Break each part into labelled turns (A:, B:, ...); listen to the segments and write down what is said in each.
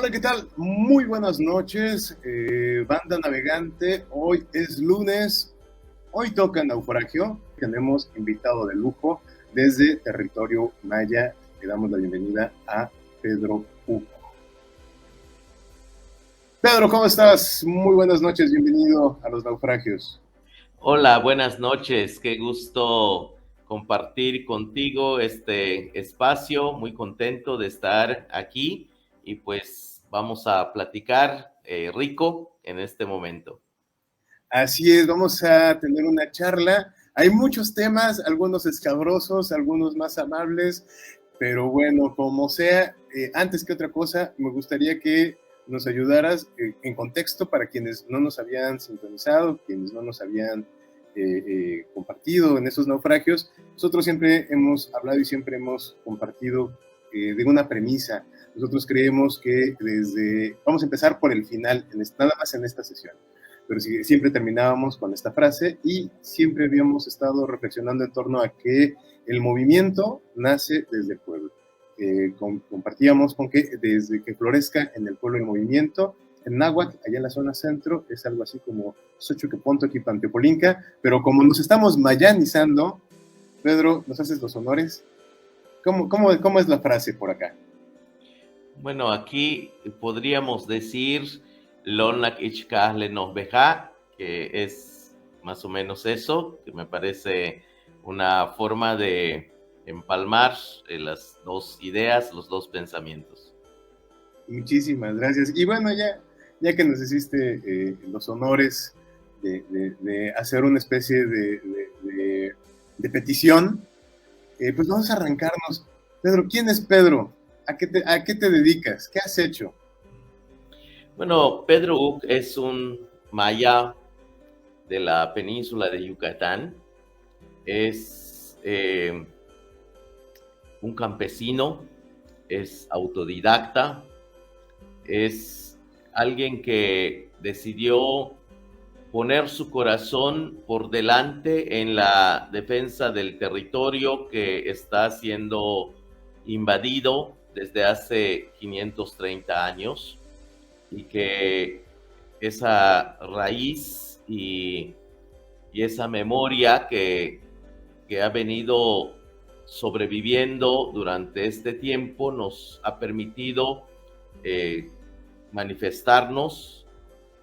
A: Hola, ¿qué tal? Muy buenas noches, banda navegante. Hoy es lunes, hoy toca naufragio. Tenemos invitado de lujo desde territorio maya. Le damos la bienvenida a Pedro Uco. Pedro, ¿cómo estás? Muy buenas noches, bienvenido a los naufragios.
B: Hola, buenas noches. Qué gusto compartir contigo este espacio. Muy contento de estar aquí y pues vamos a platicar rico en este momento.
A: Así es, vamos a tener una charla. Hay muchos temas, algunos escabrosos, algunos más amables, pero bueno, como sea, antes que otra cosa, me gustaría que nos ayudaras en contexto para quienes no nos habían sintonizado, quienes no nos habían compartido en esos naufragios. Nosotros siempre hemos hablado y siempre hemos compartido de una premisa. Nosotros creemos que vamos a empezar por el final, nada más en esta sesión, pero siempre terminábamos con esta frase y siempre habíamos estado reflexionando en torno a que el movimiento nace desde el pueblo. Compartíamos con que desde que florezca en el pueblo el movimiento, en náhuatl, allá en la zona centro, es algo así como Xochuqueponto, Panteopolinca, pero como nos estamos mayanizando, Pedro, ¿nos haces los honores? ¿Cómo es la frase por acá?
B: Bueno, aquí podríamos decir Lonak Ichkale nos beja, que es más o menos eso, que me parece una forma de empalmar las dos ideas, los dos pensamientos.
A: Muchísimas gracias. Y bueno, ya que nos hiciste los honores de hacer una especie de petición, pues vamos a arrancarnos. Pedro, ¿quién es Pedro? ¿A qué te dedicas? ¿Qué has hecho?
B: Bueno, Pedro Uc es un maya de la península de Yucatán. Es un campesino, es autodidacta, es alguien que decidió poner su corazón por delante en la defensa del territorio que está siendo invadido desde hace 530 años y que esa raíz y esa memoria que ha venido sobreviviendo durante este tiempo nos ha permitido eh, manifestarnos,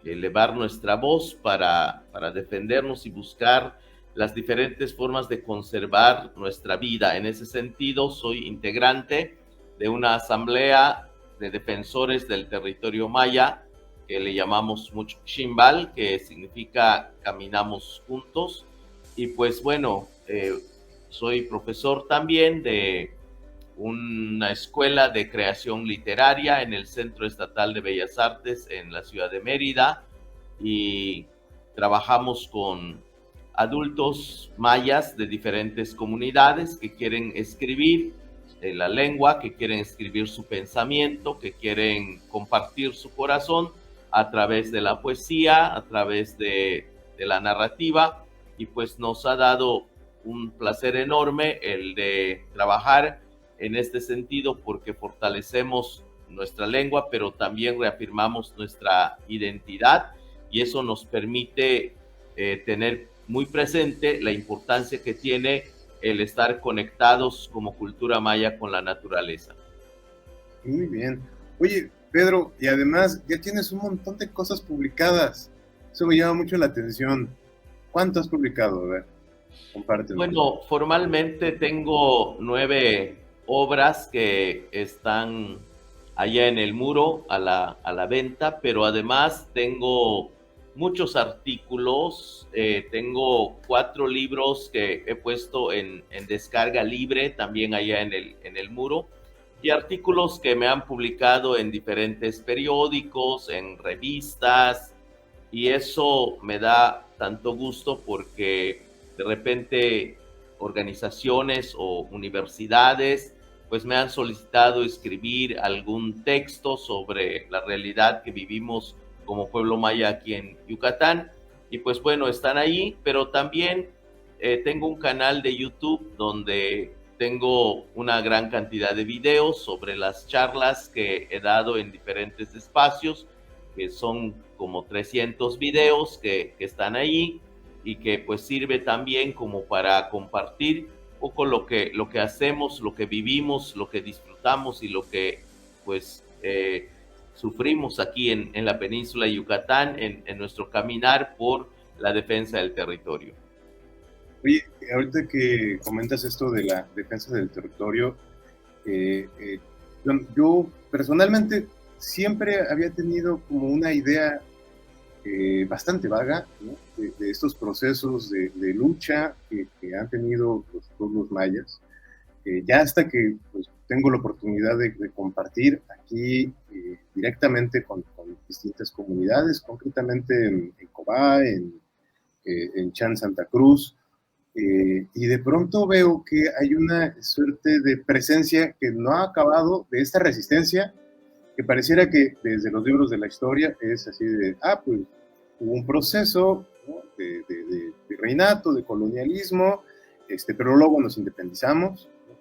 B: elevar nuestra voz para defendernos y buscar las diferentes formas de conservar nuestra vida. En ese sentido, soy integrante de una asamblea de defensores del territorio maya que le llamamos Muchimbal, que significa caminamos juntos. Y pues bueno, soy profesor también de una escuela de creación literaria en el Centro Estatal de Bellas Artes en la ciudad de Mérida y trabajamos con adultos mayas de diferentes comunidades que quieren escribir la lengua, que quieren escribir su pensamiento, que quieren compartir su corazón a través de la poesía, a través de la narrativa, y pues nos ha dado un placer enorme el de trabajar en este sentido porque fortalecemos nuestra lengua, pero también reafirmamos nuestra identidad y eso nos permite tener muy presente la importancia que tiene el estar conectados como cultura maya con la naturaleza.
A: Muy bien. Oye, Pedro, y además ya tienes un montón de cosas publicadas. Eso me llama mucho la atención. ¿Cuánto has publicado? A ver, compártelo.
B: Bueno, formalmente tengo 9 obras que están allá en el muro a la venta, pero además tengo muchos artículos, tengo 4 libros que he puesto en descarga libre también allá en el muro, y artículos que me han publicado en diferentes periódicos, en revistas, y eso me da tanto gusto porque de repente organizaciones o universidades pues me han solicitado escribir algún texto sobre la realidad que vivimos como pueblo maya aquí en Yucatán y pues bueno, están ahí, pero también tengo un canal de YouTube donde tengo una gran cantidad de videos sobre las charlas que he dado en diferentes espacios, que son como 300 videos que están ahí y que pues sirve también como para compartir un poco lo que hacemos, lo que vivimos, lo que disfrutamos y lo que pues sufrimos aquí en la península de Yucatán en nuestro caminar por la defensa del territorio.
A: Oye, ahorita que comentas esto de la defensa del territorio, yo personalmente siempre había tenido como una idea bastante vaga, ¿no? de estos procesos de lucha que han tenido los pueblos mayas, ya hasta que pues, tengo la oportunidad de compartir aquí directamente con distintas comunidades, concretamente en Cobá, en Chan Santa Cruz, y de pronto veo que hay una suerte de presencia que no ha acabado de esta resistencia, que pareciera que desde los libros de la historia es así de, pues hubo un proceso, ¿no? de reinato, de colonialismo, pero luego nos independizamos, ¿no?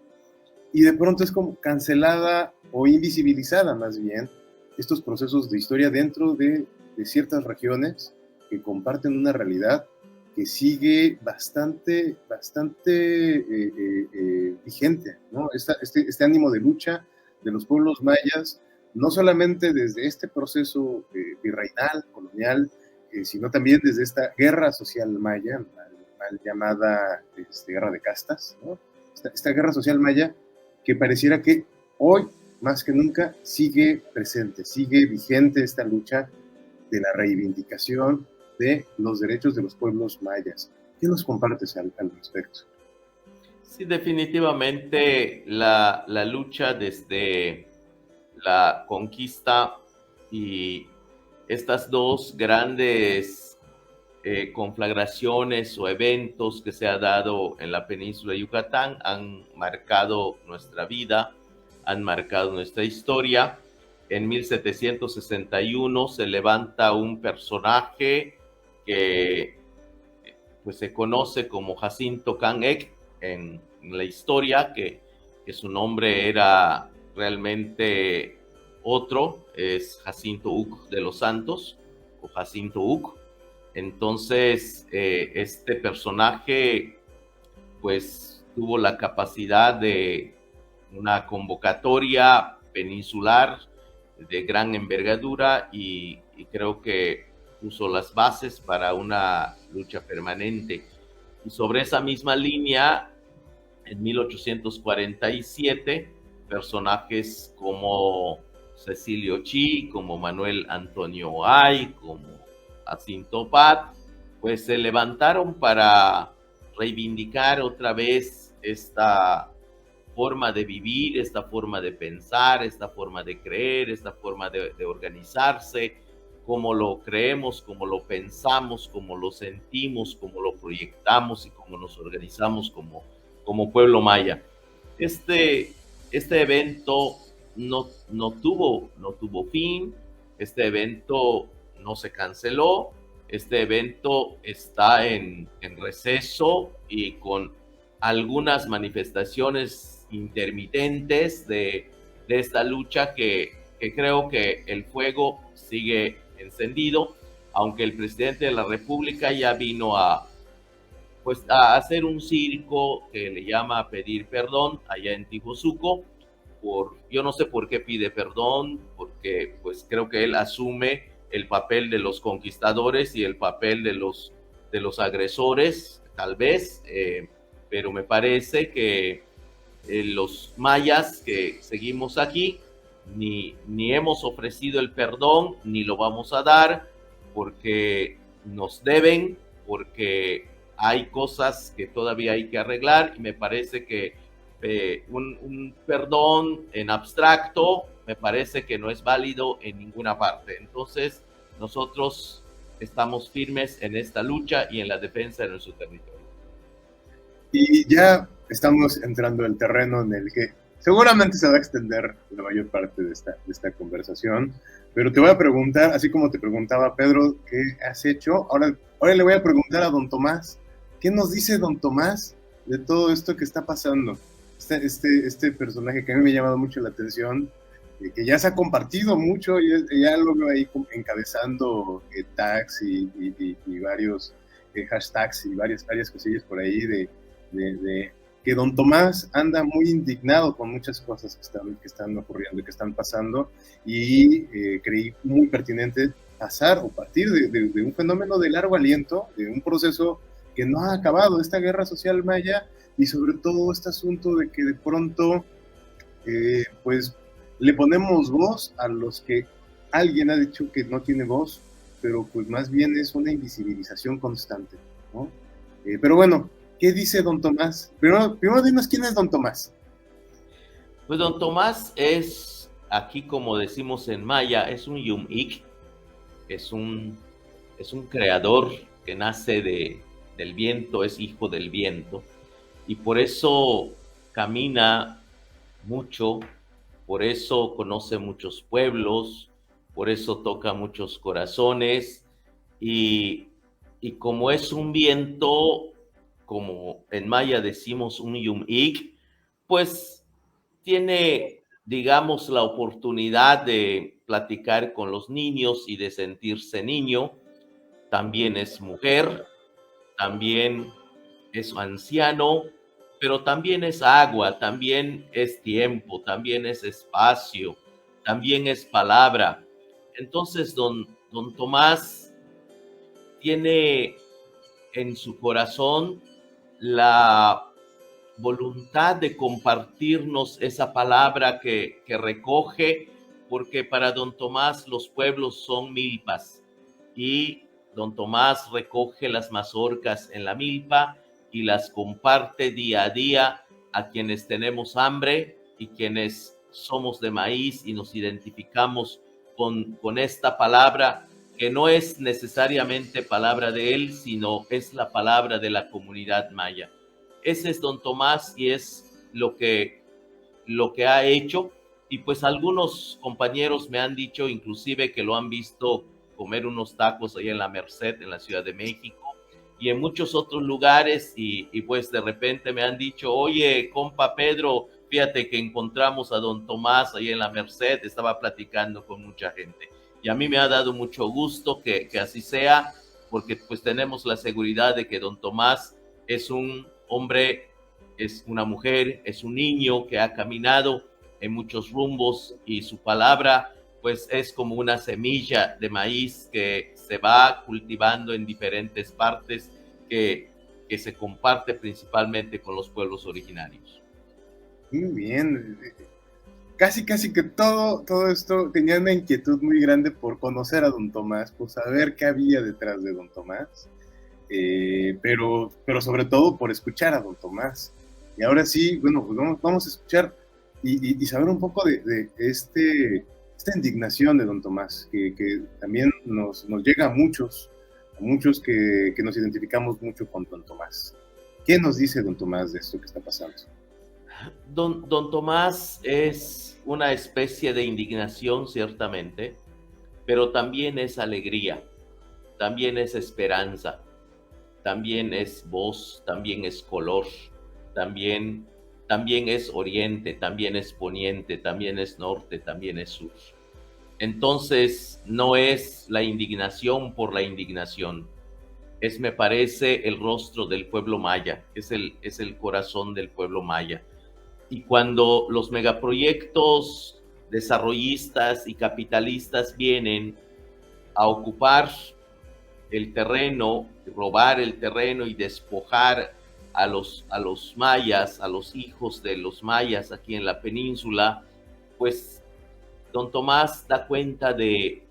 A: Y de pronto es como cancelada o invisibilizada más bien estos procesos de historia dentro de ciertas regiones que comparten una realidad que sigue bastante vigente, ¿no? Este ánimo de lucha de los pueblos mayas, no solamente desde este proceso virreinal, colonial, sino también desde esta guerra social maya, mal llamada guerra de castas, ¿no? Esta guerra social maya que pareciera que hoy, más que nunca, sigue presente, sigue vigente esta lucha de la reivindicación de los derechos de los pueblos mayas. ¿Qué nos compartes al respecto?
B: Sí, definitivamente la lucha desde la conquista y estas dos grandes conflagraciones o eventos que se ha dado en la península de Yucatán han marcado nuestra vida, han marcado nuestra historia. En 1761 se levanta un personaje que pues se conoce como Jacinto Canec en la historia, que su nombre era realmente otro, es Jacinto Uc de los Santos, o Jacinto Uc. Entonces, este personaje pues tuvo la capacidad de una convocatoria peninsular de gran envergadura y creo que puso las bases para una lucha permanente. Y sobre esa misma línea, en 1847, personajes como Cecilio Chi, como Manuel Antonio Ay, como Jacinto Pat, pues se levantaron para reivindicar otra vez esta forma de vivir, esta forma de pensar, esta forma de creer, esta forma de organizarse, como lo creemos, como lo pensamos, como lo sentimos, como lo proyectamos y como nos organizamos como pueblo maya. Este evento no tuvo fin, este evento no se canceló, este evento está en receso y con algunas manifestaciones intermitentes de esta lucha que creo que el fuego sigue encendido, aunque el presidente de la República ya vino a hacer un circo que le llama a pedir perdón allá en Tijosuco. Yo no sé por qué pide perdón, porque pues creo que él asume el papel de los conquistadores y el papel de los agresores, tal vez, pero me parece que los mayas que seguimos aquí ni hemos ofrecido el perdón, ni lo vamos a dar, porque nos deben, porque hay cosas que todavía hay que arreglar, y me parece que un perdón en abstracto me parece que no es válido en ninguna parte. Entonces, nosotros estamos firmes en esta lucha y en la defensa de nuestro territorio.
A: Y ya estamos entrando en terreno en el que seguramente se va a extender la mayor parte de esta conversación, pero te voy a preguntar, así como te preguntaba Pedro, ¿qué has hecho? Ahora le voy a preguntar a don Tomás, ¿qué nos dice don Tomás de todo esto que está pasando? este personaje que a mí me ha llamado mucho la atención, que ya se ha compartido mucho, ya lo veo ahí encabezando tags y varios hashtags y varias cosillas por ahí de que don Tomás anda muy indignado con muchas cosas que están ocurriendo y que están pasando, y creí muy pertinente pasar o partir de un fenómeno de largo aliento, de un proceso que no ha acabado, esta guerra social maya, y sobre todo este asunto de que de pronto pues le ponemos voz a los que alguien ha dicho que no tiene voz, pero pues más bien es una invisibilización constante, ¿no? Pero bueno, ¿qué dice don Tomás? Primero dinos quién es don Tomás.
B: Pues don Tomás es, aquí como decimos en maya, es un yum'ik, es un creador que nace del viento, es hijo del viento, y por eso camina mucho, por eso conoce muchos pueblos, por eso toca muchos corazones, y como es un viento, como en maya decimos un yum'ik, pues tiene, digamos, la oportunidad de platicar con los niños y de sentirse niño. También es mujer, también es anciano, pero también es agua, también es tiempo, también es espacio, también es palabra. Entonces, don Tomás tiene en su corazón la voluntad de compartirnos esa palabra que recoge, porque para don Tomás los pueblos son milpas y don Tomás recoge las mazorcas en la milpa y las comparte día a día a quienes tenemos hambre y quienes somos de maíz y nos identificamos con esta palabra, que no es necesariamente palabra de él, sino es la palabra de la comunidad maya. Ese es don Tomás y es lo que ha hecho. Y pues algunos compañeros me han dicho inclusive que lo han visto comer unos tacos ahí en la Merced, en la Ciudad de México, y en muchos otros lugares, y pues de repente me han dicho, oye, compa Pedro, fíjate que encontramos a don Tomás ahí en la Merced, estaba platicando con mucha gente. Y a mí me ha dado mucho gusto que así sea, porque pues tenemos la seguridad de que don Tomás es un hombre, es una mujer, es un niño que ha caminado en muchos rumbos, y su palabra pues es como una semilla de maíz que se va cultivando en diferentes partes, que se comparte principalmente con los pueblos originarios.
A: Muy bien. Casi que todo esto tenía una inquietud muy grande por conocer a don Tomás, por saber qué había detrás de don Tomás, pero sobre todo por escuchar a don Tomás. Y ahora sí, bueno, pues vamos a escuchar y saber un poco de esta indignación de don Tomás, que también nos llega a muchos que nos identificamos mucho con don Tomás. ¿Qué nos dice don Tomás de esto que está pasando?
B: Don Tomás es una especie de indignación, ciertamente, pero también es alegría, también es esperanza, también es voz, también es color, también es oriente, también es poniente, también es norte, también es sur. Entonces, no es la indignación por la indignación, es, me parece, el rostro del pueblo maya, es el corazón del pueblo maya. Y cuando los megaproyectos desarrollistas y capitalistas vienen a ocupar el terreno, robar el terreno y despojar a los mayas, a los hijos de los mayas aquí en la península, pues don Tomás da cuenta de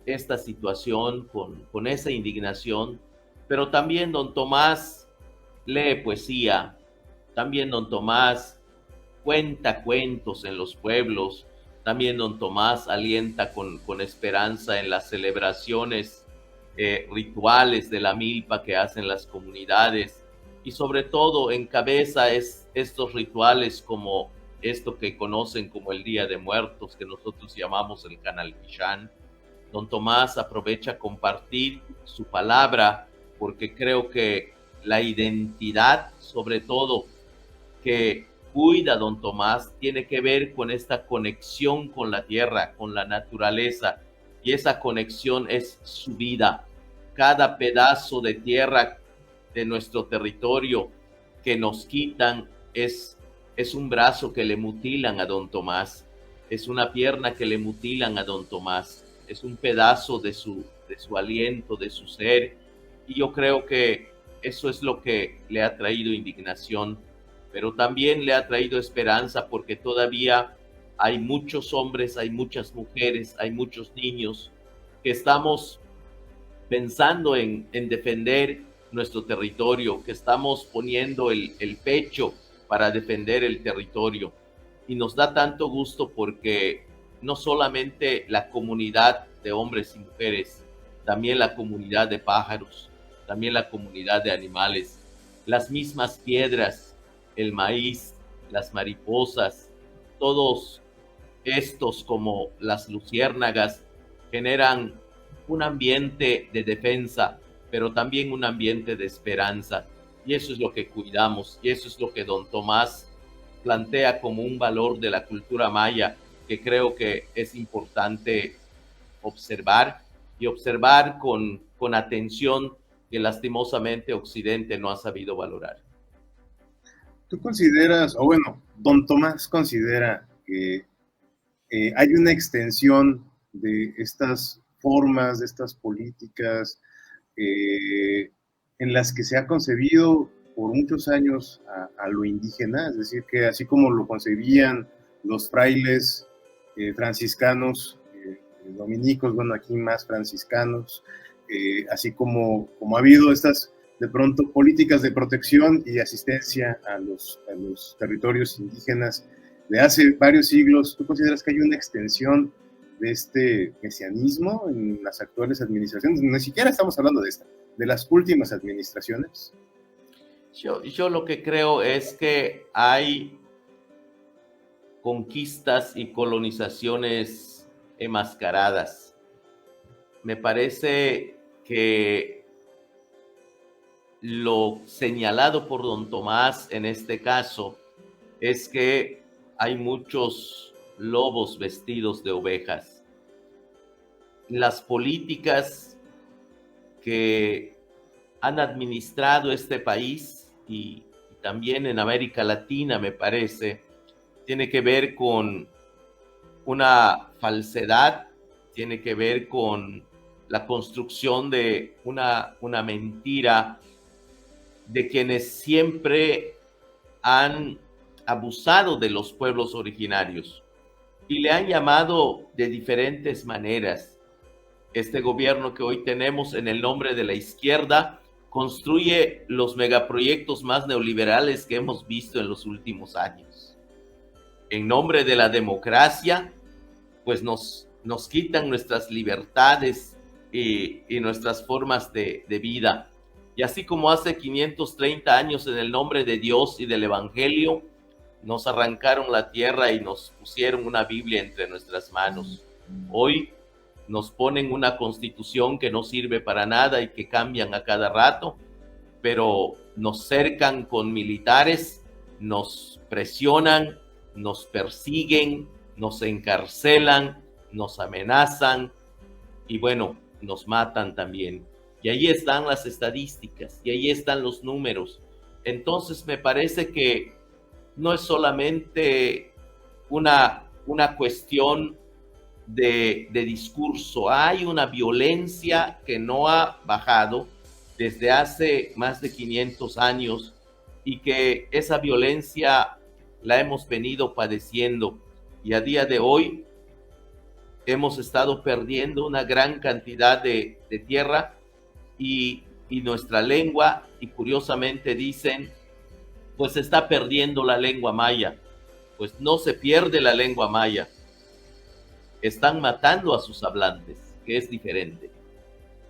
B: esta situación con esa indignación, pero también don Tomás lee poesía, también don Tomás cuenta cuentos en los pueblos, también don Tomás alienta con esperanza en las celebraciones rituales de la milpa que hacen las comunidades, y sobre todo encabeza estos rituales como esto que conocen como el Día de Muertos, que nosotros llamamos el Canalquixán. Don Tomás aprovecha compartir su palabra porque creo que la identidad, sobre todo, que cuida don Tomás tiene que ver con esta conexión con la tierra, con la naturaleza, y esa conexión es su vida. Cada pedazo de tierra de nuestro territorio que nos quitan es un brazo que le mutilan a don Tomás, es una pierna que le mutilan a don Tomás, es un pedazo de su aliento, de su ser, y yo creo que eso es lo que le ha traído indignación, pero también le ha traído esperanza, porque todavía hay muchos hombres, hay muchas mujeres, hay muchos niños que estamos pensando en defender nuestro territorio, que estamos poniendo el pecho para defender el territorio. Y nos da tanto gusto porque no solamente la comunidad de hombres y mujeres, también la comunidad de pájaros, también la comunidad de animales, las mismas piedras, el maíz, las mariposas, todos estos como las luciérnagas generan un ambiente de defensa, pero también un ambiente de esperanza. Y eso es lo que cuidamos, y eso es lo que don Tomás plantea como un valor de la cultura maya, que creo que es importante observar, y observar con atención, que lastimosamente Occidente no ha sabido valorar.
A: ¿Tú consideras, o bueno, don Tomás considera que hay una extensión de estas formas, de estas políticas en las que se ha concebido por muchos años a lo indígena? Es decir, que así como lo concebían los frailes franciscanos, dominicos, bueno, aquí más franciscanos, así como ha habido estas, de pronto, políticas de protección y asistencia a los territorios indígenas de hace varios siglos, ¿tú consideras que hay una extensión de este mesianismo en las actuales administraciones? Ni siquiera estamos hablando de esta, de las últimas administraciones.
B: Yo lo que creo es que hay conquistas y colonizaciones enmascaradas. Me parece que lo señalado por don Tomás en este caso es que hay muchos lobos vestidos de ovejas. Las políticas que han administrado este país y también en América Latina, me parece, tiene que ver con una falsedad, tiene que ver con la construcción de una mentira de quienes siempre han abusado de los pueblos originarios y le han llamado de diferentes maneras. Este gobierno que hoy tenemos, en el nombre de la izquierda, construye los megaproyectos más neoliberales que hemos visto en los últimos años. En nombre de la democracia, pues nos quitan nuestras libertades y nuestras formas de vida. Y así como hace 530 años, en el nombre de Dios y del Evangelio, nos arrancaron la tierra y nos pusieron una Biblia entre nuestras manos. Hoy nos ponen una constitución que no sirve para nada y que cambian a cada rato, pero nos cercan con militares, nos presionan, nos persiguen, nos encarcelan, nos amenazan y bueno, nos matan también. Y ahí están las estadísticas y ahí están los números. Entonces me parece que no es solamente una cuestión de discurso, hay una violencia que no ha bajado desde hace más de 500 años y que esa violencia la hemos venido padeciendo, y a día de hoy hemos estado perdiendo una gran cantidad de tierra y nuestra lengua, y curiosamente dicen, pues se está perdiendo la lengua maya. Pues no se pierde la lengua maya, están matando a sus hablantes, que es diferente.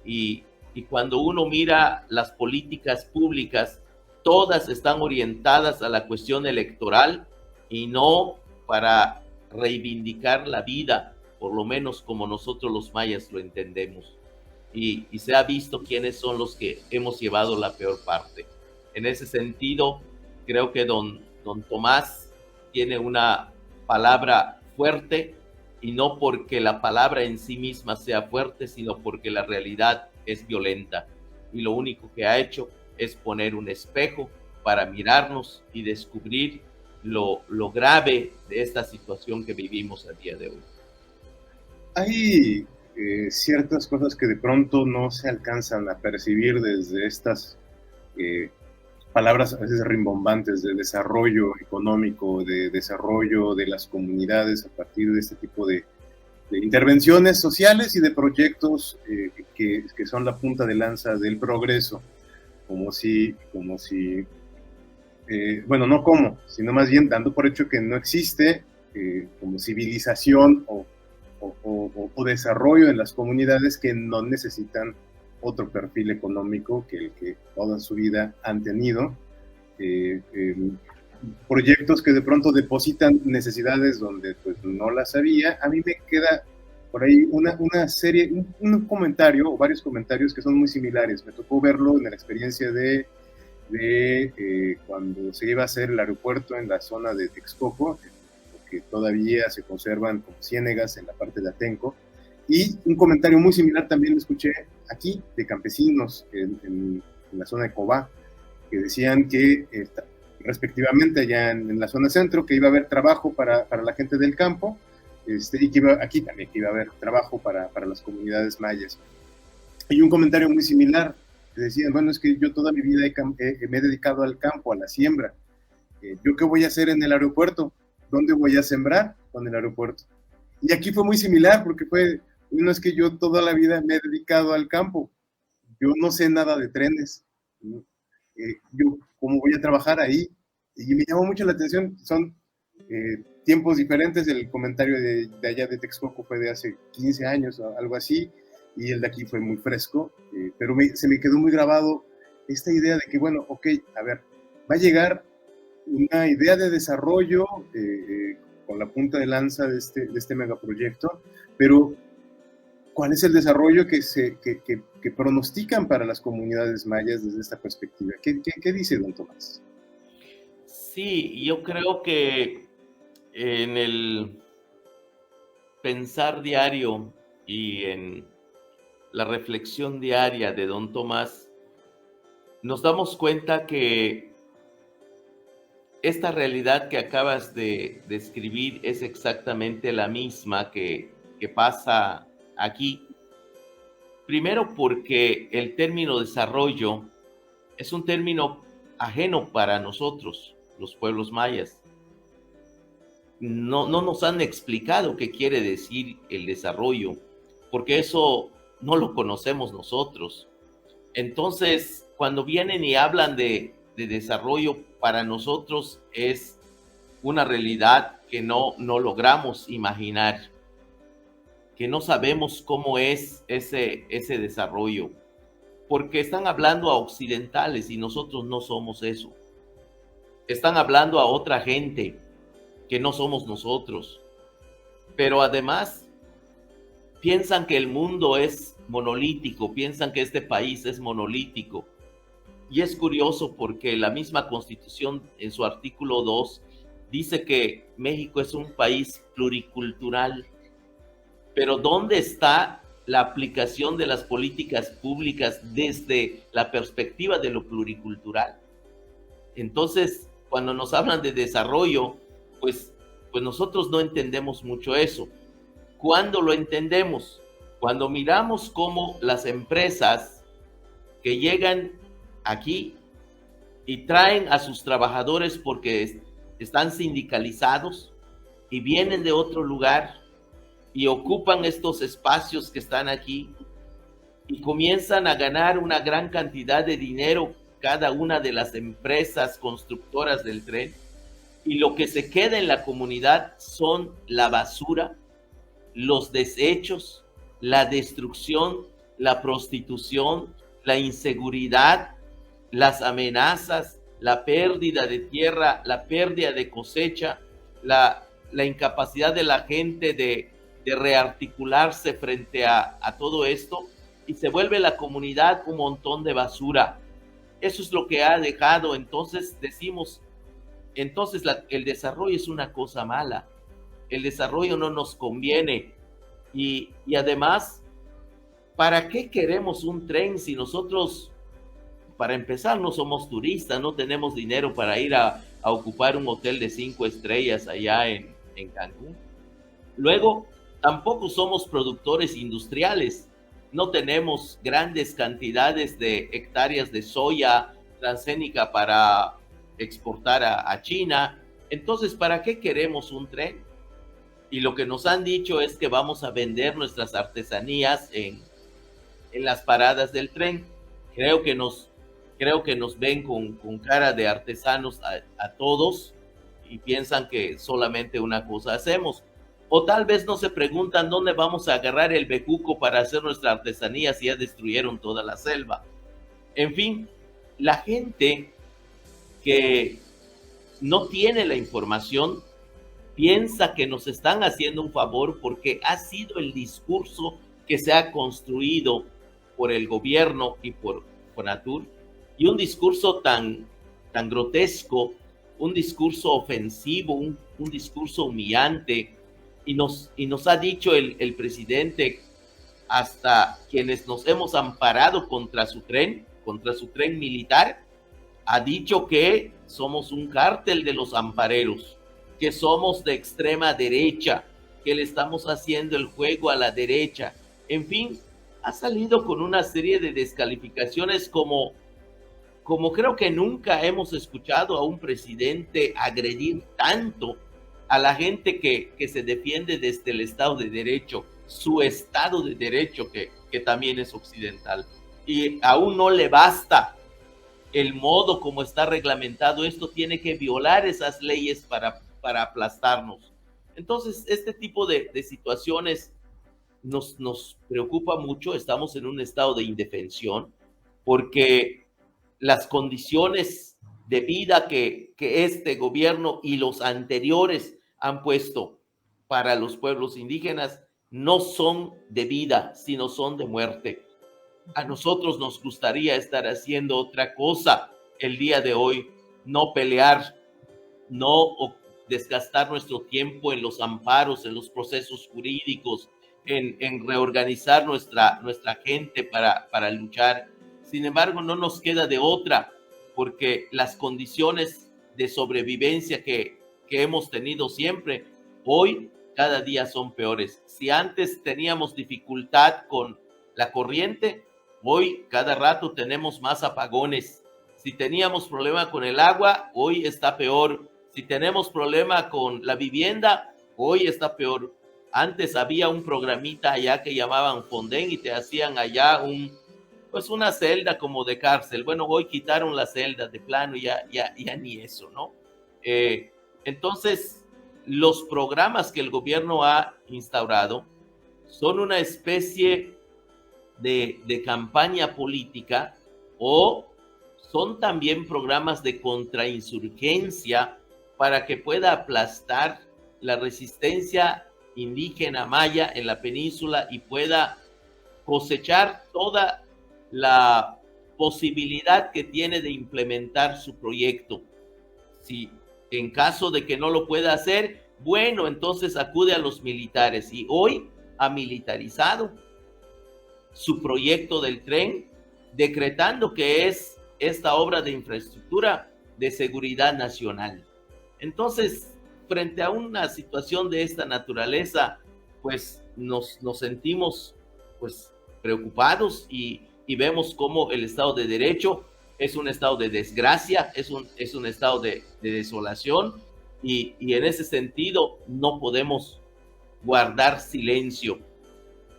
B: Y cuando uno mira las políticas públicas, todas están orientadas a la cuestión electoral y no para reivindicar la vida, por lo menos como nosotros los mayas lo entendemos. Y se ha visto quiénes son los que hemos llevado la peor parte. En ese sentido, creo que don Tomás tiene una palabra fuerte, y no porque la palabra en sí misma sea fuerte, sino porque la realidad es violenta. Y lo único que ha hecho es poner un espejo para mirarnos y descubrir lo grave de esta situación que vivimos a día de hoy.
A: Hay ciertas cosas que de pronto no se alcanzan a percibir desde estas palabras a veces rimbombantes de desarrollo económico, de desarrollo de las comunidades a partir de este tipo de intervenciones sociales y de proyectos que son la punta de lanza del progreso, como si bueno, no como, sino más bien dando por hecho que no existe como civilización o desarrollo en las comunidades que no necesitan otro perfil económico que el que toda su vida han tenido, proyectos que de pronto depositan necesidades donde pues no las había. A mí me queda por ahí una serie, un comentario o varios comentarios que son muy similares. Me tocó verlo en la experiencia de cuando se iba a hacer el aeropuerto en la zona de Texcoco, que todavía se conservan como ciénegas en la parte de Atenco. Y un comentario muy similar también lo escuché aquí, de campesinos en la zona de Cobá, que decían que respectivamente allá en la zona centro, que iba a haber trabajo para la gente del campo, y que aquí también que iba a haber trabajo para las comunidades mayas. Y un comentario muy similar, que decían, bueno, es que yo toda mi vida me he dedicado al campo, a la siembra. ¿Yo qué voy a hacer en el aeropuerto? ¿Dónde voy a sembrar con el aeropuerto? Y aquí fue muy similar, porque no es que yo toda la vida me he dedicado al campo, yo no sé nada de trenes, ¿no? Yo cómo voy a trabajar ahí, y me llamó mucho la atención, son tiempos diferentes, el comentario de allá de Texcoco fue de hace 15 años o algo así, y el de aquí fue muy fresco, pero se me quedó muy grabado esta idea de que, bueno, ok, a ver, va a llegar una idea de desarrollo con la punta de lanza de este megaproyecto, pero ¿cuál es el desarrollo que pronostican para las comunidades mayas desde esta perspectiva? ¿Qué dice don Tomás?
B: Sí, yo creo que en el pensar diario y en la reflexión diaria de don Tomás, nos damos cuenta que esta realidad que acabas de describir es exactamente la misma que pasa aquí. Primero porque el término desarrollo es un término ajeno para nosotros, los pueblos mayas. No nos han explicado qué quiere decir el desarrollo, porque eso no lo conocemos nosotros. Entonces, cuando vienen y hablan de desarrollo, para nosotros es una realidad que no logramos imaginar, que no sabemos cómo es ese desarrollo, porque están hablando a occidentales y nosotros no somos eso. Están hablando a otra gente que no somos nosotros, pero además piensan que el mundo es monolítico, piensan que este país es monolítico. Y es curioso porque la misma Constitución en su artículo 2 dice que México es un país pluricultural. Pero ¿dónde está la aplicación de las políticas públicas desde la perspectiva de lo pluricultural? Entonces, cuando nos hablan de desarrollo, pues nosotros no entendemos mucho eso. ¿Cuándo lo entendemos? Cuando miramos cómo las empresas que llegan aquí y traen a sus trabajadores porque están sindicalizados y vienen de otro lugar y ocupan estos espacios que están aquí y comienzan a ganar una gran cantidad de dinero cada una de las empresas constructoras del tren, y lo que se queda en la comunidad son la basura, los desechos, la destrucción, la prostitución, la inseguridad, las amenazas, la pérdida de tierra, la pérdida de cosecha, la incapacidad de la gente de rearticularse frente a todo esto, y se vuelve la comunidad un montón de basura. Eso es lo que ha dejado. Entonces decimos, entonces el desarrollo es una cosa mala. El desarrollo no nos conviene. Y además, ¿para qué queremos un tren si nosotros, para empezar, no somos turistas, no tenemos dinero para ir a ocupar un hotel de 5 estrellas allá en Cancún? Luego, tampoco somos productores industriales, no tenemos grandes cantidades de hectáreas de soya transgénica para exportar a China. Entonces, ¿para qué queremos un tren? Y lo que nos han dicho es que vamos a vender nuestras artesanías en las paradas del tren. Creo que nos ven con cara de artesanos a todos y piensan que solamente una cosa hacemos. O tal vez no se preguntan dónde vamos a agarrar el bejuco para hacer nuestra artesanía si ya destruyeron toda la selva. En fin, la gente que no tiene la información piensa que nos están haciendo un favor porque ha sido el discurso que se ha construido por el gobierno y por Fonatur, y un discurso tan grotesco, un discurso ofensivo, un discurso humillante, y nos ha dicho el presidente, hasta quienes nos hemos amparado contra su tren militar, ha dicho que somos un cártel de los ampareros, que somos de extrema derecha, que le estamos haciendo el juego a la derecha. En fin, ha salido con una serie de descalificaciones como creo que nunca hemos escuchado a un presidente agredir tanto a la gente que se defiende desde el Estado de Derecho, su Estado de Derecho, que también es occidental. Y aún no le basta el modo como está reglamentado esto, tiene que violar esas leyes para aplastarnos. Entonces, este tipo de situaciones nos preocupa mucho. Estamos en un estado de indefensión porque las condiciones de vida que este gobierno y los anteriores han puesto para los pueblos indígenas no son de vida, sino son de muerte. A nosotros nos gustaría estar haciendo otra cosa el día de hoy, no pelear, no desgastar nuestro tiempo en los amparos, en los procesos jurídicos, en reorganizar nuestra gente para luchar. Sin embargo, no nos queda de otra, porque las condiciones de sobrevivencia que hemos tenido siempre, hoy cada día son peores. Si antes teníamos dificultad con la corriente, hoy cada rato tenemos más apagones. Si teníamos problema con el agua, hoy está peor. Si tenemos problema con la vivienda, hoy está peor. Antes había un programita allá que llamaban Fonden y te hacían allá una celda como de cárcel. Bueno, hoy quitaron la celda de plano, ya ni eso, ¿no? Entonces, los programas que el gobierno ha instaurado son una especie de campaña política, o son también programas de contrainsurgencia para que pueda aplastar la resistencia indígena maya en la península y pueda cosechar toda la posibilidad que tiene de implementar su proyecto. Si en caso de que no lo pueda hacer, bueno, entonces acude a los militares, y hoy ha militarizado su proyecto del tren, decretando que es esta obra de infraestructura de seguridad nacional. Entonces, frente a una situación de esta naturaleza, pues nos sentimos pues preocupados y vemos cómo el Estado de Derecho es un estado de desgracia, es un estado de desolación, y en ese sentido no podemos guardar silencio.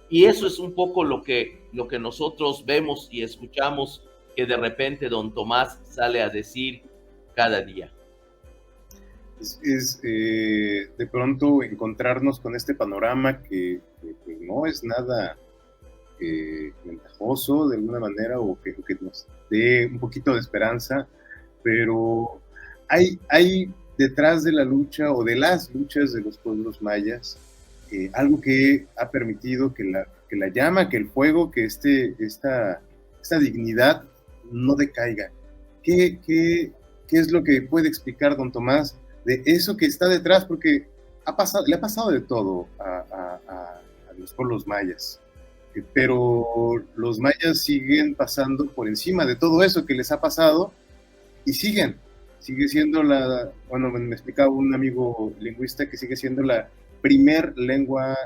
B: Y eso es un poco lo que nosotros vemos y escuchamos, que de repente don Tomás sale a decir cada día.
A: Es de pronto encontrarnos con este panorama que no es nada ventajoso de alguna manera, o que nos dé un poquito de esperanza, pero hay detrás de la lucha o de las luchas de los pueblos mayas algo que ha permitido que la llama, que el fuego, que esta dignidad no decaiga. ¿Qué qué es lo que puede explicar don Tomás de eso que está detrás, porque le ha pasado de todo a los pueblos mayas, pero los mayas siguen pasando por encima de todo eso que les ha pasado y sigue siendo bueno, me explicaba un amigo lingüista que sigue siendo la primer lengua,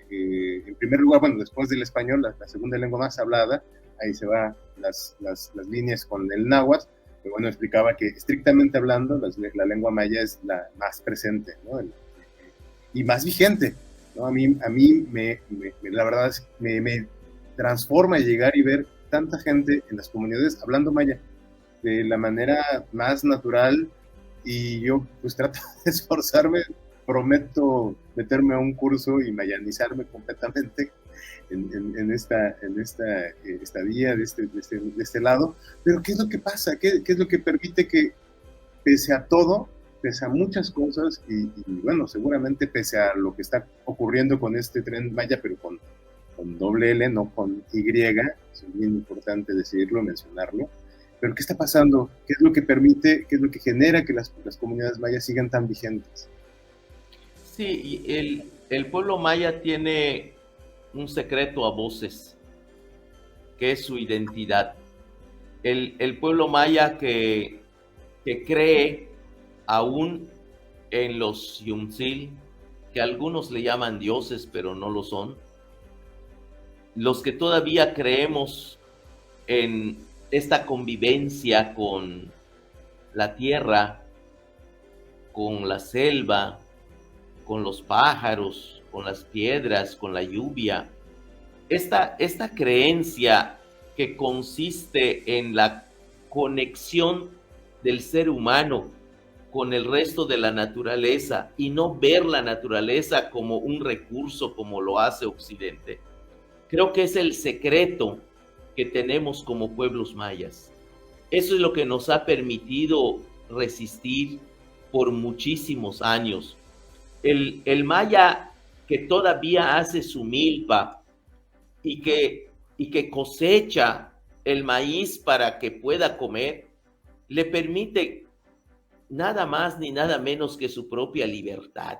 A: en primer lugar, bueno, después del español, la segunda lengua más hablada. Ahí se van las líneas con el náhuatl, pero bueno, explicaba que estrictamente hablando, la lengua maya es la más presente, ¿no? Y más vigente, ¿no? A mí la verdad es que me transforma llegar y ver tanta gente en las comunidades hablando maya de la manera más natural, y yo pues trato de esforzarme, prometo meterme a un curso y mayanizarme completamente en esta estadía de este lado. Pero ¿qué es lo que pasa? ¿Qué es lo que permite que, pese a todo, pese a muchas cosas, y bueno, seguramente pese a lo que está ocurriendo con este Tren Maya, pero con doble L, no con Y, es bien importante decirlo, mencionarlo, pero ¿qué está pasando? ¿Qué es lo que permite, qué es lo que genera que las comunidades mayas sigan tan vigentes?
B: Sí, el pueblo maya tiene un secreto a voces, que es su identidad. El pueblo maya que cree aún en los Yumtzil, que algunos le llaman dioses, pero no lo son. Los que todavía creemos en esta convivencia con la tierra, con la selva, con los pájaros, con las piedras, con la lluvia. Esta creencia que consiste en la conexión del ser humano con el resto de la naturaleza y no ver la naturaleza como un recurso como lo hace Occidente, creo que es el secreto que tenemos como pueblos mayas. Eso es lo que nos ha permitido resistir por muchísimos años. El maya que todavía hace su milpa y que cosecha el maíz para que pueda comer, le permite nada más ni nada menos que su propia libertad.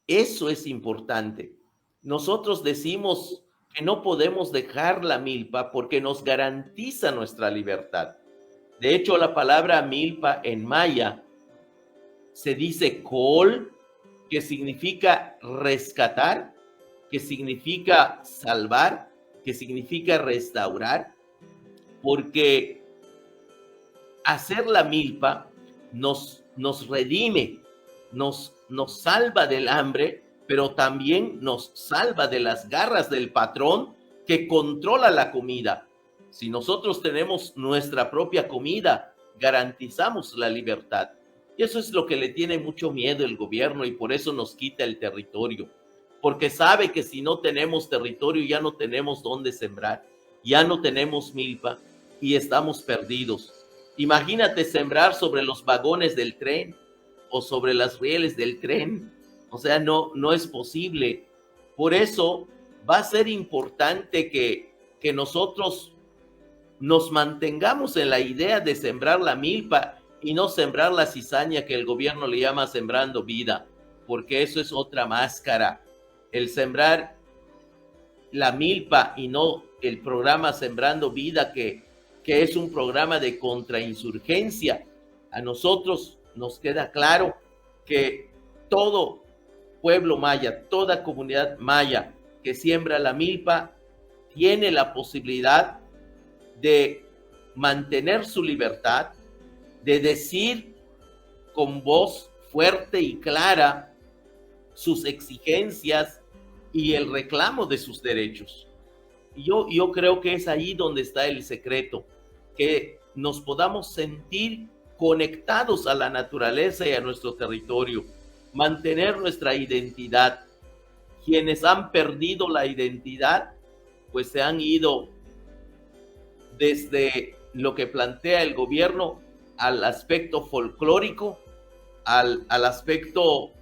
B: Eso es importante. Nosotros decimos que no podemos dejar la milpa porque nos garantiza nuestra libertad. De hecho, la palabra milpa en maya se dice col, que significa rescatar, que significa salvar, que significa restaurar, porque hacer la milpa nos redime, nos salva del hambre, pero también nos salva de las garras del patrón que controla la comida. Si nosotros tenemos nuestra propia comida, garantizamos la libertad. Y eso es lo que le tiene mucho miedo el gobierno, y por eso nos quita el territorio. Porque sabe que si no tenemos territorio, ya no tenemos dónde sembrar, ya no tenemos milpa y estamos perdidos. Imagínate sembrar sobre los vagones del tren o sobre las rieles del tren. O sea, no es posible. Por eso va a ser importante que nosotros nos mantengamos en la idea de sembrar la milpa y no sembrar la cizaña que el gobierno le llama sembrando vida, porque eso es otra máscara. El sembrar la milpa y no el programa Sembrando Vida, que es un programa de contrainsurgencia. A nosotros nos queda claro que todo pueblo maya, toda comunidad maya que siembra la milpa tiene la posibilidad de mantener su libertad, de decir con voz fuerte y clara sus exigencias y el reclamo de sus derechos. Y yo creo que es ahí donde está el secreto, que nos podamos sentir conectados a la naturaleza y a nuestro territorio, mantener nuestra identidad. Quienes han perdido la identidad, pues se han ido desde lo que plantea el gobierno al aspecto folclórico, al aspecto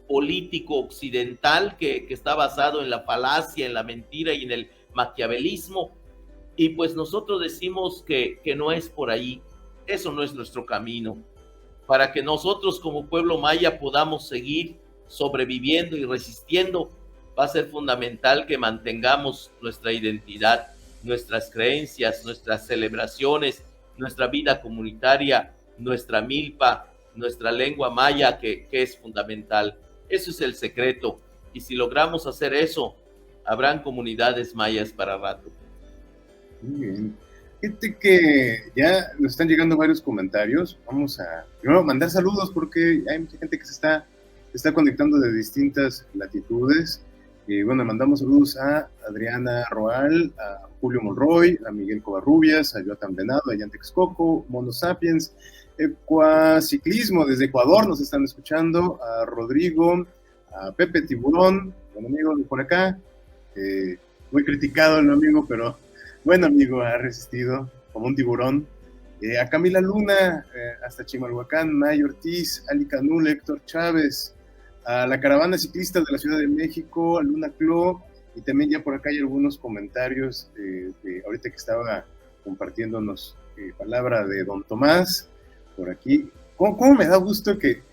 B: político occidental que está basado en la falacia, en la mentira y en el maquiavelismo. Y pues nosotros decimos que no es por ahí, Eso no es nuestro camino. Para que nosotros como pueblo maya podamos seguir sobreviviendo y resistiendo, va a ser fundamental que mantengamos nuestra identidad, nuestras creencias, nuestras celebraciones, nuestra vida comunitaria, nuestra milpa, nuestra lengua maya, que es fundamental. Eso es el secreto. Y si logramos hacer eso, habrán comunidades mayas para rato.
A: Muy bien. Fíjate que ya nos están llegando varios comentarios. Vamos a primero mandar saludos porque hay mucha gente que se está conectando de distintas latitudes. Y bueno, mandamos saludos a Adriana Roal, a Julio Monroy, a Miguel Covarrubias, a Joatan Venado, a Jan Texcoco, Mono Sapiens, Ecuaciclismo desde Ecuador nos están escuchando, a Rodrigo, a Pepe Tiburón, buen amigo de por acá, muy criticado el amigo, pero buen amigo, ha resistido como un tiburón. A Camila Luna, hasta Chimalhuacán, May Ortiz, Ali Canul, Héctor Chávez, a la caravana ciclista de la Ciudad de México, a Luna Clo, y también ya por acá hay algunos comentarios de ahorita que estaba compartiéndonos palabra de don Tomás, por aquí. ¿Cómo me da gusto que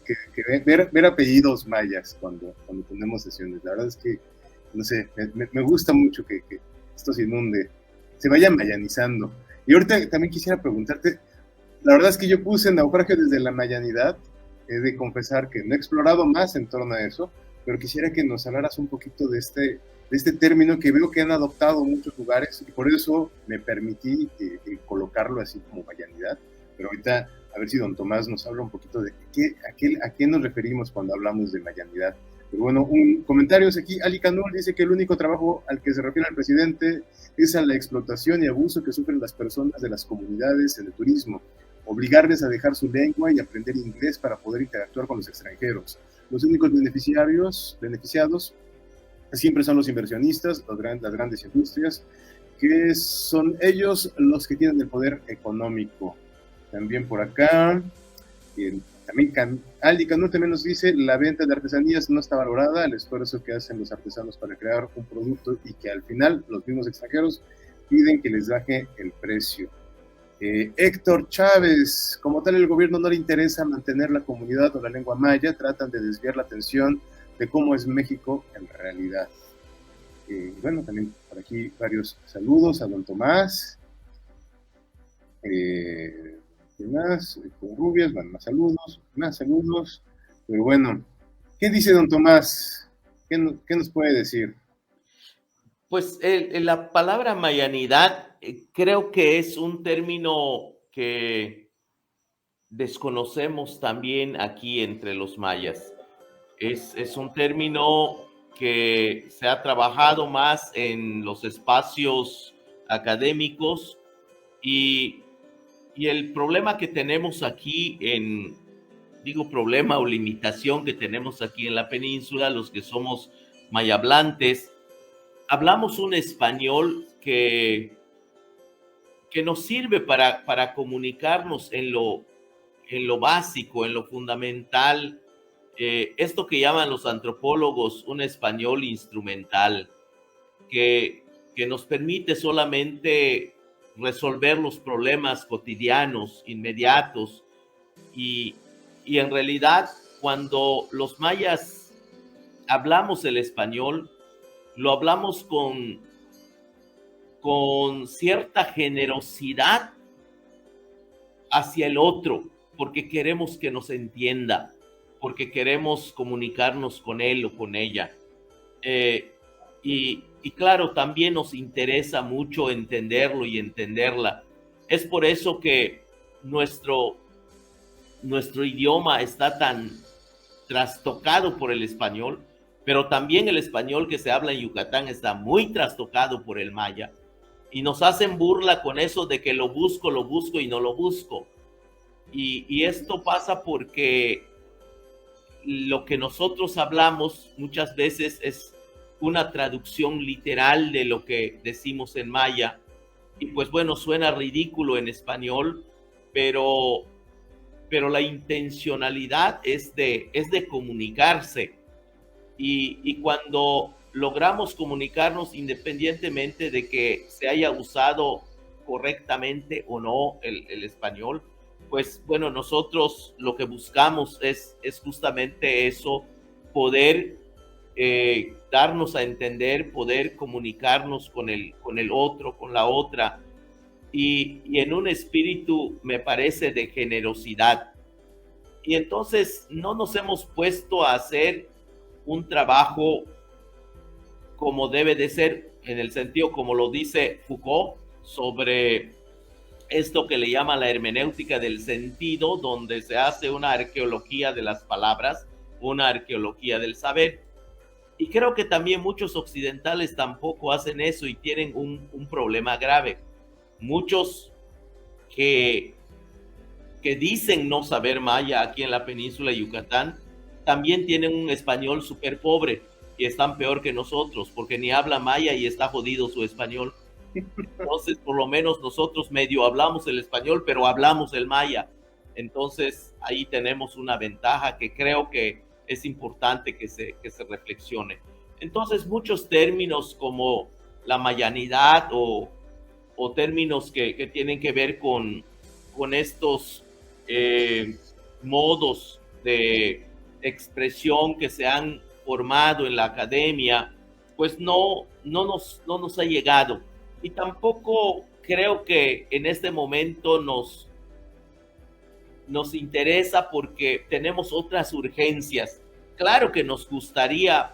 A: ver apellidos mayas cuando tenemos sesiones? La verdad es que, no sé, me gusta mucho que esto se inunde, se vaya mayanizando. Y ahorita también quisiera preguntarte, la verdad es que yo puse Naufragio desde la mayanidad, he de confesar que no he explorado más en torno a eso, pero quisiera que nos hablaras un poquito de este término que veo que han adoptado muchos lugares y por eso me permití colocarlo así como mayanidad. Pero ahorita a ver si don Tomás nos habla un poquito de a qué nos referimos cuando hablamos de mayanidad. Pero bueno, un comentario es aquí. Ali Canul dice que el único trabajo al que se refiere el presidente es a la explotación y abuso que sufren las personas de las comunidades en el turismo, obligarles a dejar su lengua y aprender inglés para poder interactuar con los extranjeros. Los únicos beneficiados siempre son los inversionistas, las grandes industrias, que son ellos los que tienen el poder económico. También por acá, también Ali Canul también nos dice, la venta de artesanías no está valorada, el esfuerzo que hacen los artesanos para crear un producto y que al final los mismos extranjeros piden que les baje el precio. Héctor Chávez, como tal el gobierno no le interesa mantener la comunidad o la lengua maya, tratan de desviar la atención de cómo es México en realidad. Bueno, también por aquí varios saludos a don Tomás. ¿Qué más? Con Rubias, van más saludos. Pero bueno, ¿qué dice don Tomás? ¿Qué nos puede decir?
B: Pues la palabra mayanidad creo que es un término que desconocemos también aquí entre los mayas. Es un término que se ha trabajado más en los espacios académicos y el problema que tenemos aquí digo problema o limitación que tenemos aquí en la península, los que somos mayablantes, hablamos un español que nos sirve para comunicarnos en lo básico, en lo fundamental, esto que llaman los antropólogos un español instrumental, que nos permite solamente resolver los problemas cotidianos, inmediatos, y en realidad cuando los mayas hablamos el español, lo hablamos con cierta generosidad hacia el otro, porque queremos que nos entienda, porque queremos comunicarnos con él o con ella. Y claro, también nos interesa mucho entenderlo y entenderla. Es por eso que nuestro idioma está tan trastocado por el español, pero también el español que se habla en Yucatán está muy trastocado por el maya. Y nos hacen burla con eso de que lo busco y no lo busco. Y esto pasa porque lo que nosotros hablamos muchas veces es una traducción literal de lo que decimos en maya. Y pues bueno, suena ridículo en español, pero la intencionalidad es de comunicarse. Y cuando logramos comunicarnos independientemente de que se haya usado correctamente o no el español, pues bueno, nosotros lo que buscamos es justamente eso, poder darnos a entender, poder comunicarnos con el otro, con la otra, y en un espíritu, me parece, de generosidad. Y entonces no nos hemos puesto a hacer un trabajo como debe de ser, en el sentido como lo dice Foucault, sobre esto que le llama la hermenéutica del sentido, donde se hace una arqueología de las palabras, una arqueología del saber. Y creo que también muchos occidentales tampoco hacen eso y tienen un problema grave. Muchos que dicen no saber maya aquí en la península de Yucatán, también tienen un español súper pobre y están peor que nosotros, porque ni habla maya y está jodido su español. Entonces, por lo menos nosotros medio hablamos el español, pero hablamos el maya. Entonces, ahí tenemos una ventaja que creo que es importante que se reflexione. Entonces, muchos términos como la mayanidad o términos que tienen que ver con estos modos de expresión que se han formado en la academia, pues no nos ha llegado. Y tampoco creo que en este momento nos interesa, porque tenemos otras urgencias. Claro que nos gustaría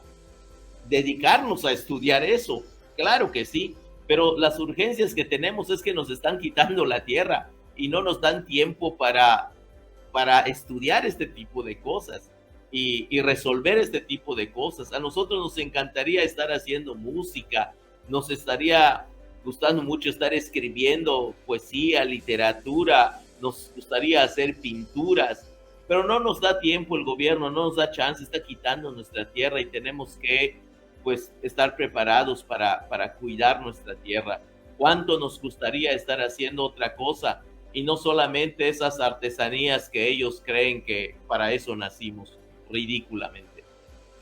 B: dedicarnos a estudiar eso, claro que sí, pero las urgencias que tenemos es que nos están quitando la tierra y no nos dan tiempo para estudiar este tipo de cosas y resolver este tipo de cosas. A nosotros nos encantaría estar haciendo música, nos estaría gustando mucho estar escribiendo poesía, literatura, nos gustaría hacer pinturas, pero no nos da tiempo el gobierno, no nos da chance, está quitando nuestra tierra y tenemos que pues estar preparados para cuidar nuestra tierra. ¿Cuánto nos gustaría estar haciendo otra cosa? Y no solamente esas artesanías que ellos creen que para eso nacimos, ridículamente,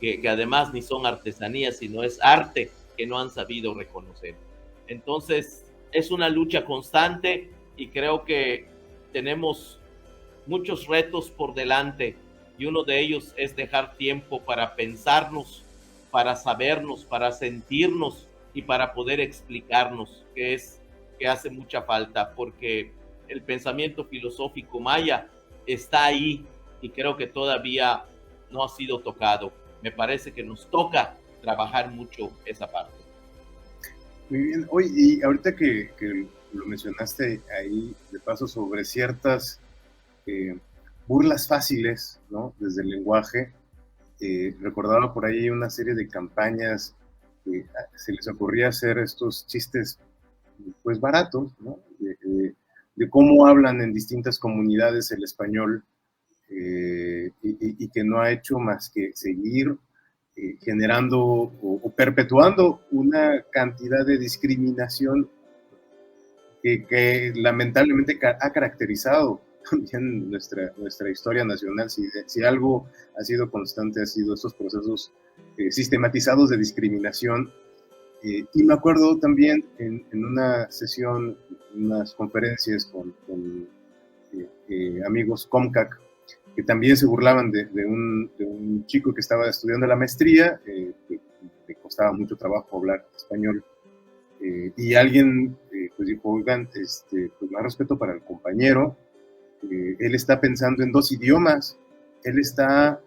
B: que además ni son artesanías, sino es arte que no han sabido reconocer. Entonces, es una lucha constante y creo que tenemos muchos retos por delante, y uno de ellos es dejar tiempo para pensarnos, para sabernos, para sentirnos y para poder explicarnos, que hace mucha falta, porque el pensamiento filosófico maya está ahí y creo que todavía no ha sido tocado. Me parece que nos toca trabajar mucho esa parte.
A: Muy bien. Oye, y ahorita que lo mencionaste ahí de paso sobre ciertas burlas fáciles, ¿no? Desde el lenguaje, recordaba por ahí una serie de campañas que se les ocurría hacer estos chistes pues baratos, ¿no? De cómo hablan en distintas comunidades el español, y que no ha hecho más que seguir generando o perpetuando una cantidad de discriminación que lamentablemente ha caracterizado también nuestra historia nacional. Si algo ha sido constante, ha sido estos procesos sistematizados de discriminación. Y me acuerdo también en una sesión, unas conferencias con amigos Comcac, que también se burlaban de un chico que estaba estudiando la maestría, que le costaba mucho trabajo hablar español. Y alguien pues dijo, oigan, pues más respeto para el compañero, él está pensando en dos idiomas, él está,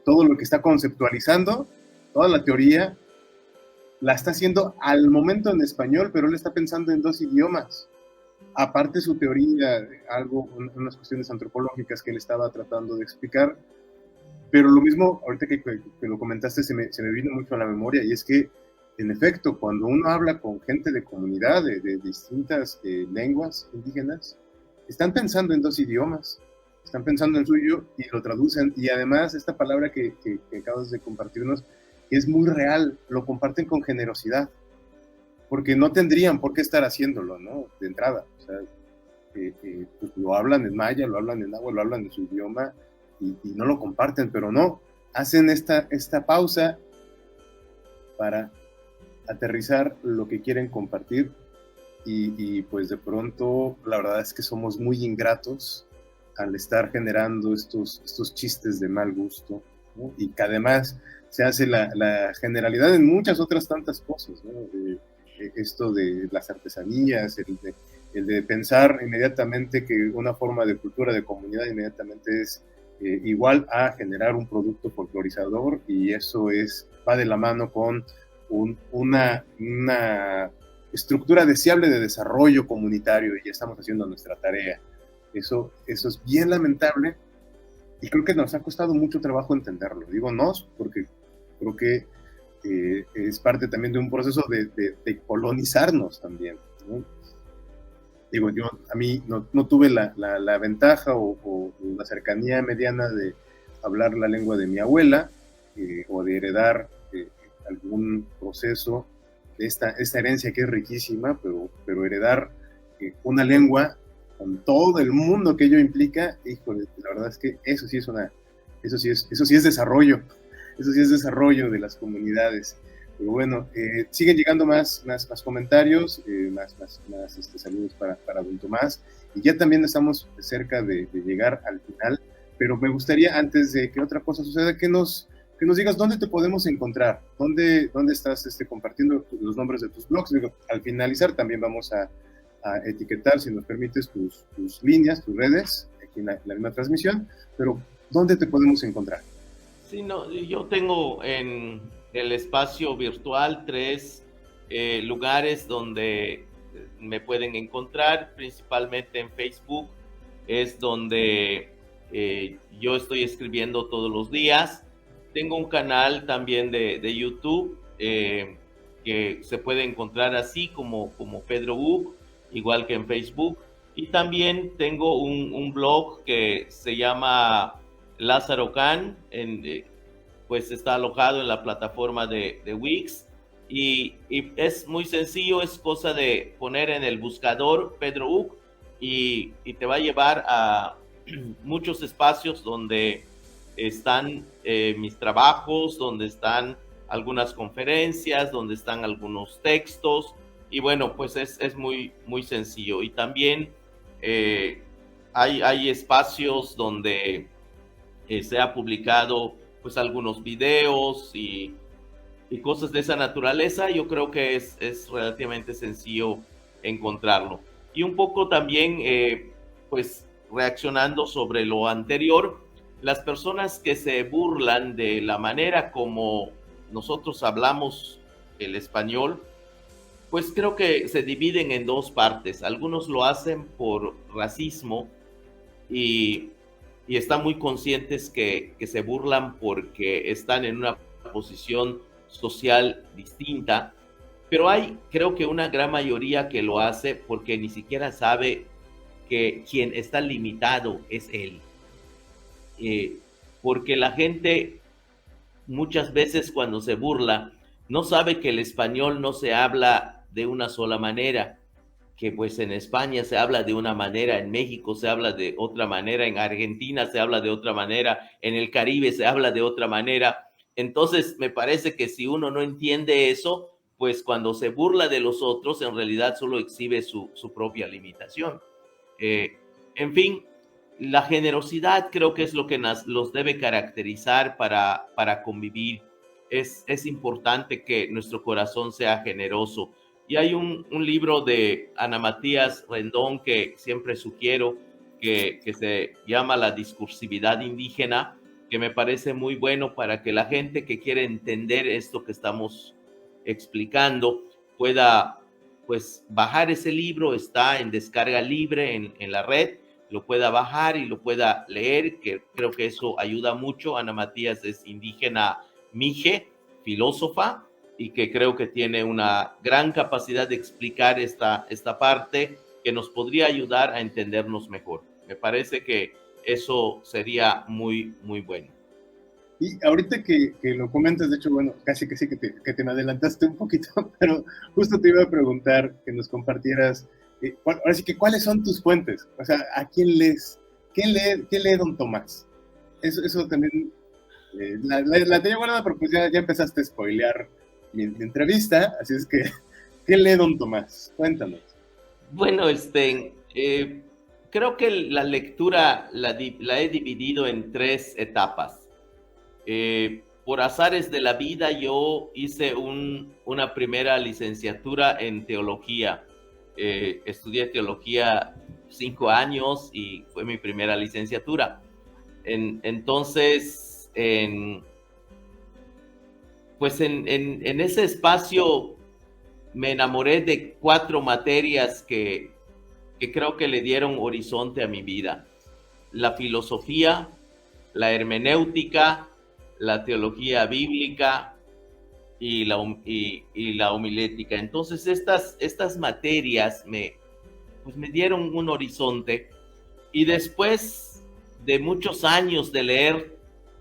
A: todo lo que está conceptualizando, toda la teoría, la está haciendo al momento en español, pero él está pensando en dos idiomas. Aparte su teoría, unas cuestiones antropológicas que él estaba tratando de explicar, pero lo mismo, ahorita que lo comentaste, se me vino mucho a la memoria, y es que, en efecto, cuando uno habla con gente de comunidad, de distintas lenguas indígenas, están pensando en dos idiomas, están pensando en suyo y lo traducen, y además esta palabra que acabas de compartirnos es muy real, lo comparten con generosidad, porque no tendrían por qué estar haciéndolo, ¿no? De entrada, o sea, pues lo hablan en maya, lo hablan en náhuatl, lo hablan en su idioma, y no lo comparten, pero no, hacen esta pausa para aterrizar lo que quieren compartir, y pues de pronto la verdad es que somos muy ingratos al estar generando estos chistes de mal gusto, ¿no? Y que además se hace la generalidad en muchas otras tantas cosas, ¿no? Esto de las artesanías, el de pensar inmediatamente que una forma de cultura de comunidad inmediatamente es igual a generar un producto folclorizador, y eso va de la mano con una estructura deseable de desarrollo comunitario, y ya estamos haciendo nuestra tarea. Eso es bien lamentable, y creo que nos ha costado mucho trabajo entenderlo. Digo nos, porque creo que es parte también de un proceso de colonizarnos también, ¿no? Digo, yo a mí no tuve la ventaja o la cercanía mediana de hablar la lengua de mi abuela, o de heredar algún proceso de esta herencia que es riquísima, pero heredar una lengua con todo el mundo que ello implica, híjole, la verdad es que eso sí es desarrollo, eso sí es desarrollo de las comunidades. Pero bueno, siguen llegando más comentarios, más saludos para don Tomás, y ya también estamos cerca de llegar al final, pero me gustaría, antes de que otra cosa suceda, que nos digas dónde te podemos encontrar, dónde estás compartiendo los nombres de tus blogs. Digo, al finalizar también vamos a etiquetar, si nos permites, tus líneas, tus redes, aquí en la misma transmisión, pero ¿dónde te podemos encontrar?
B: Sí, no, yo tengo en el espacio virtual 3 lugares donde me pueden encontrar, principalmente en Facebook, es donde yo estoy escribiendo todos los días. Tengo un canal también de YouTube que se puede encontrar así como Pedro Buch, igual que en Facebook. Y también tengo un blog que se llama Lázaro Can, pues está alojado en la plataforma de Wix, y es muy sencillo, es cosa de poner en el buscador Pedro Buch y te va a llevar a muchos espacios donde están mis trabajos, donde están algunas conferencias, donde están algunos textos, y bueno, pues es muy, muy sencillo. Y también hay espacios donde se ha publicado pues algunos videos y cosas de esa naturaleza. Yo creo que es relativamente sencillo encontrarlo. Y un poco también, pues reaccionando sobre lo anterior, las personas que se burlan de la manera como nosotros hablamos el español, pues creo que se dividen en dos partes. Algunos lo hacen por racismo y están muy conscientes que se burlan porque están en una posición social distinta, pero hay, creo que una gran mayoría que lo hace porque ni siquiera sabe que quien está limitado es él. Porque la gente muchas veces cuando se burla no sabe que el español no se habla de una sola manera, que pues en España se habla de una manera, en México se habla de otra manera, en Argentina se habla de otra manera, en el Caribe se habla de otra manera. Entonces me parece que si uno no entiende eso, pues cuando se burla de los otros, en realidad solo exhibe su propia limitación. En fin, la generosidad creo que es lo que los debe caracterizar para convivir. Es importante que nuestro corazón sea generoso. Y hay un libro de Ana Matías Rendón que siempre sugiero, que se llama La discursividad indígena, que me parece muy bueno para que la gente que quiere entender esto que estamos explicando pueda pues bajar ese libro. Está en descarga libre en la red, lo pueda bajar y lo pueda leer, que creo que eso ayuda mucho. Ana Matías es indígena mije, filósofa, y que creo que tiene una gran capacidad de explicar esta parte que nos podría ayudar a entendernos mejor. Me parece que eso sería muy, muy bueno.
A: Y ahorita que lo comentas, de hecho, bueno, casi que sí que te me adelantaste un poquito, pero justo te iba a preguntar que nos compartieras, ahora sí que, ¿cuáles son tus fuentes? O sea, ¿a quién lees? ¿Qué lee don Tomás? Eso también, la tenía guardada, pero pues ya empezaste a spoilear mi entrevista, así es que, ¿qué lee don Tomás? Cuéntanos.
B: Bueno, creo que la lectura la he dividido en 3 etapas. Por azares de la vida yo hice una primera licenciatura en teología. Estudié teología 5 años y fue mi primera licenciatura. Entonces, pues en ese espacio me enamoré de 4 materias que creo que le dieron horizonte a mi vida: la filosofía, la hermenéutica, la teología bíblica y la homilética. Entonces estas materias pues me dieron un horizonte, y después de muchos años de leer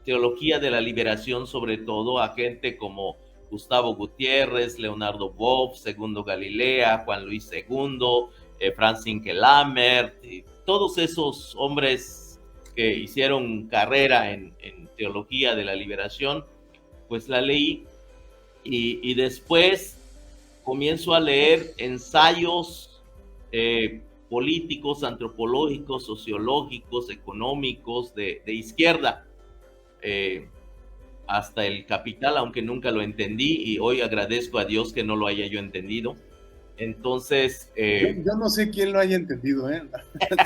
B: teología de la liberación, sobre todo a gente como Gustavo Gutiérrez, Leonardo Boff, Segundo Galilea, Juan Luis II, Franz Inkelamert, y todos esos hombres que hicieron carrera en teología de la liberación, pues la leí, y después comienzo a leer ensayos políticos, antropológicos, sociológicos, económicos de izquierda, hasta el Capital, aunque nunca lo entendí, y hoy agradezco a Dios que no lo haya yo entendido. Entonces...
A: yo no sé quién lo haya entendido, ¿eh?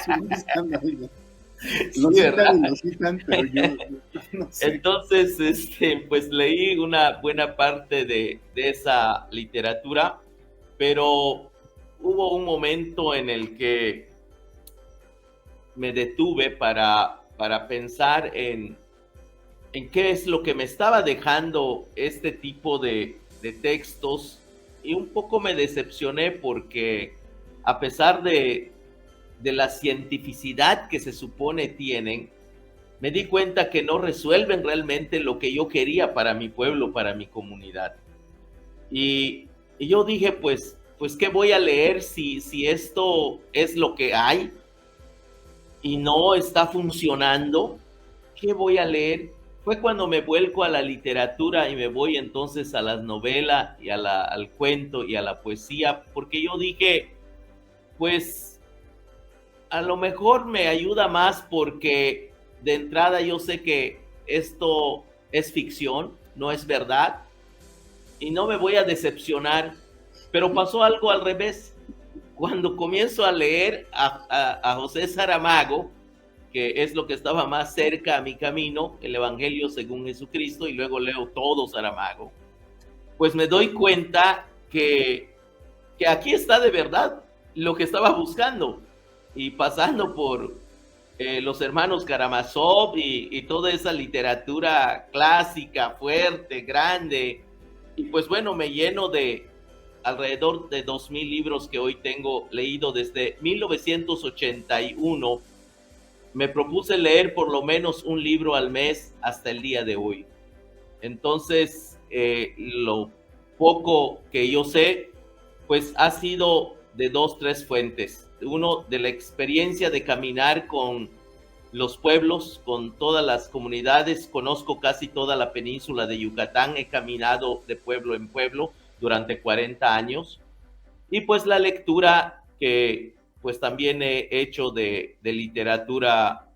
B: Sí, lo citan, pero yo no sé. Entonces, pues leí una buena parte de esa literatura, pero hubo un momento en el que me detuve para pensar en qué es lo que me estaba dejando este tipo de textos, y un poco me decepcioné porque, a pesar de la cientificidad que se supone tienen, me di cuenta que no resuelven realmente lo que yo quería para mi pueblo, para mi comunidad. Y yo dije, pues ¿qué voy a leer si esto es lo que hay y no está funcionando? ¿Qué voy a leer? Fue cuando me vuelco a la literatura y me voy entonces a las novelas y al cuento y a la poesía, porque yo dije, pues a lo mejor me ayuda más, porque de entrada yo sé que esto es ficción, no es verdad, y no me voy a decepcionar. Pero pasó algo al revés. Cuando comienzo a leer a José Saramago, que es lo que estaba más cerca a mi camino, el Evangelio según Jesucristo, y luego leo todo Saramago, pues me doy cuenta que aquí está de verdad lo que estaba buscando. Y pasando por los hermanos Karamazov y toda esa literatura clásica, fuerte, grande, y pues bueno, me lleno de alrededor de 2,000 libros que hoy tengo leído desde 1981. Me propuse leer por lo menos un libro al mes hasta el día de hoy. Entonces, lo poco que yo sé, pues ha sido de 2, 3 fuentes. Uno, de la experiencia de caminar con los pueblos, con todas las comunidades. Conozco casi toda la península de Yucatán, he caminado de pueblo en pueblo durante 40 años. Y pues la lectura que pues también he hecho de literatura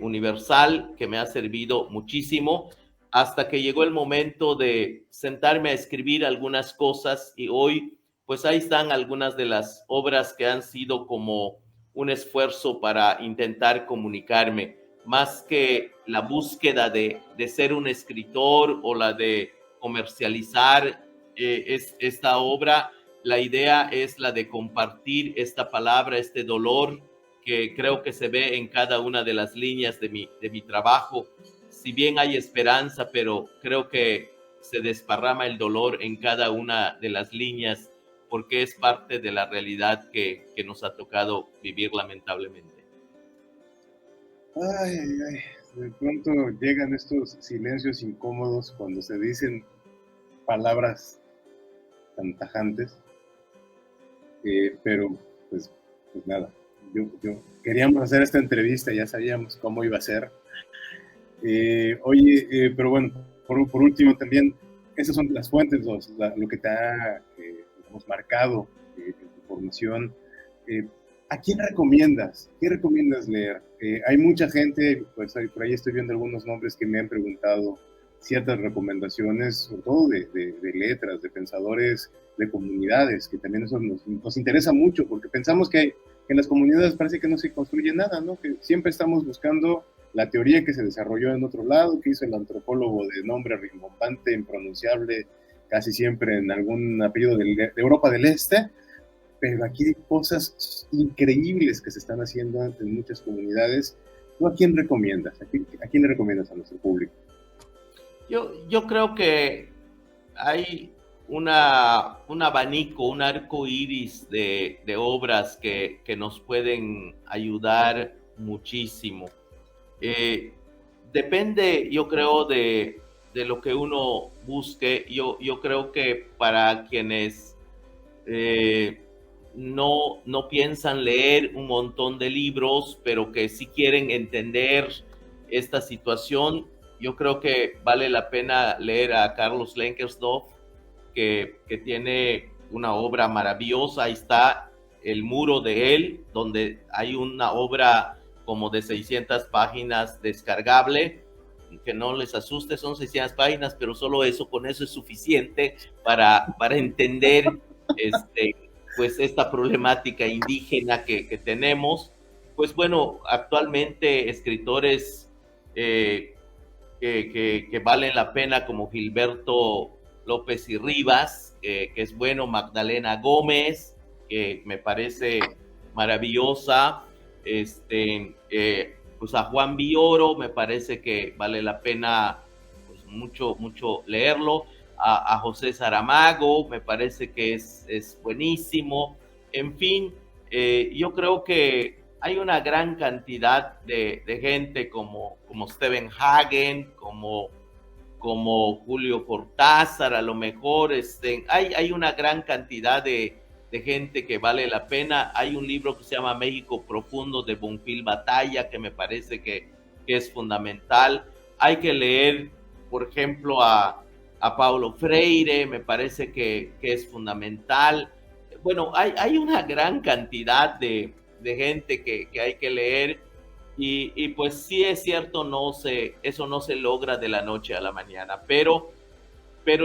B: universal, que me ha servido muchísimo, hasta que llegó el momento de sentarme a escribir algunas cosas, y hoy pues ahí están algunas de las obras que han sido como un esfuerzo para intentar comunicarme, más que la búsqueda de ser un escritor o la de comercializar esta obra. La idea es la de compartir esta palabra, este dolor que creo que se ve en cada una de las líneas de mi trabajo. Si bien hay esperanza, pero creo que se desparrama el dolor en cada una de las líneas, porque es parte de la realidad que nos ha tocado vivir lamentablemente.
A: Ay, de pronto llegan estos silencios incómodos cuando se dicen palabras tan tajantes, pero pues nada, yo queríamos hacer esta entrevista, ya sabíamos cómo iba a ser. Oye, pero bueno, por último también, esas son las fuentes, lo que te ha marcado en tu formación. ¿A quién recomiendas? ¿Qué recomiendas leer? Hay mucha gente, pues por ahí estoy viendo algunos nombres que me han preguntado ciertas recomendaciones, sobre todo de letras, de pensadores, de comunidades, que también eso nos interesa mucho, porque pensamos que en las comunidades parece que no se construye nada, ¿no? Que siempre estamos buscando la teoría que se desarrolló en otro lado, que hizo el antropólogo de nombre rimbombante, impronunciable, casi siempre en algún apellido de Europa del Este, pero aquí hay cosas increíbles que se están haciendo en muchas comunidades. ¿Tú a quién recomiendas? ¿A quién le recomiendas a nuestro público?
B: Yo creo que hay un abanico, un arco iris de obras que nos pueden ayudar muchísimo. Depende, yo creo, de lo que uno busque. Yo creo que para quienes no piensan leer un montón de libros, pero que sí quieren entender esta situación, yo creo que vale la pena leer a Carlos Lenkersdorf, que tiene una obra maravillosa. Ahí está El muro de él, donde hay una obra como de 600 páginas descargable, que no les asuste, son 600 páginas, pero solo eso, con eso es suficiente para entender pues esta problemática indígena que tenemos. Pues bueno, actualmente escritores que valen la pena, como Gilberto López y Rivas, que es bueno, Magdalena Gómez, que me parece maravillosa, pues a Juan Villoro me parece que vale la pena pues mucho leerlo, a José Saramago me parece que es buenísimo. En fin, yo creo que hay una gran cantidad de gente como Stephen Hagen, como Julio Cortázar, a lo mejor hay una gran cantidad de gente que vale la pena. Hay un libro que se llama México Profundo, de Bonfil Batalla, que me parece que es fundamental. Hay que leer, por ejemplo, a Paulo Freire, me parece que es fundamental. Bueno, hay una gran cantidad de gente que hay que leer, y pues sí es cierto, eso no se logra de la noche a la mañana, pero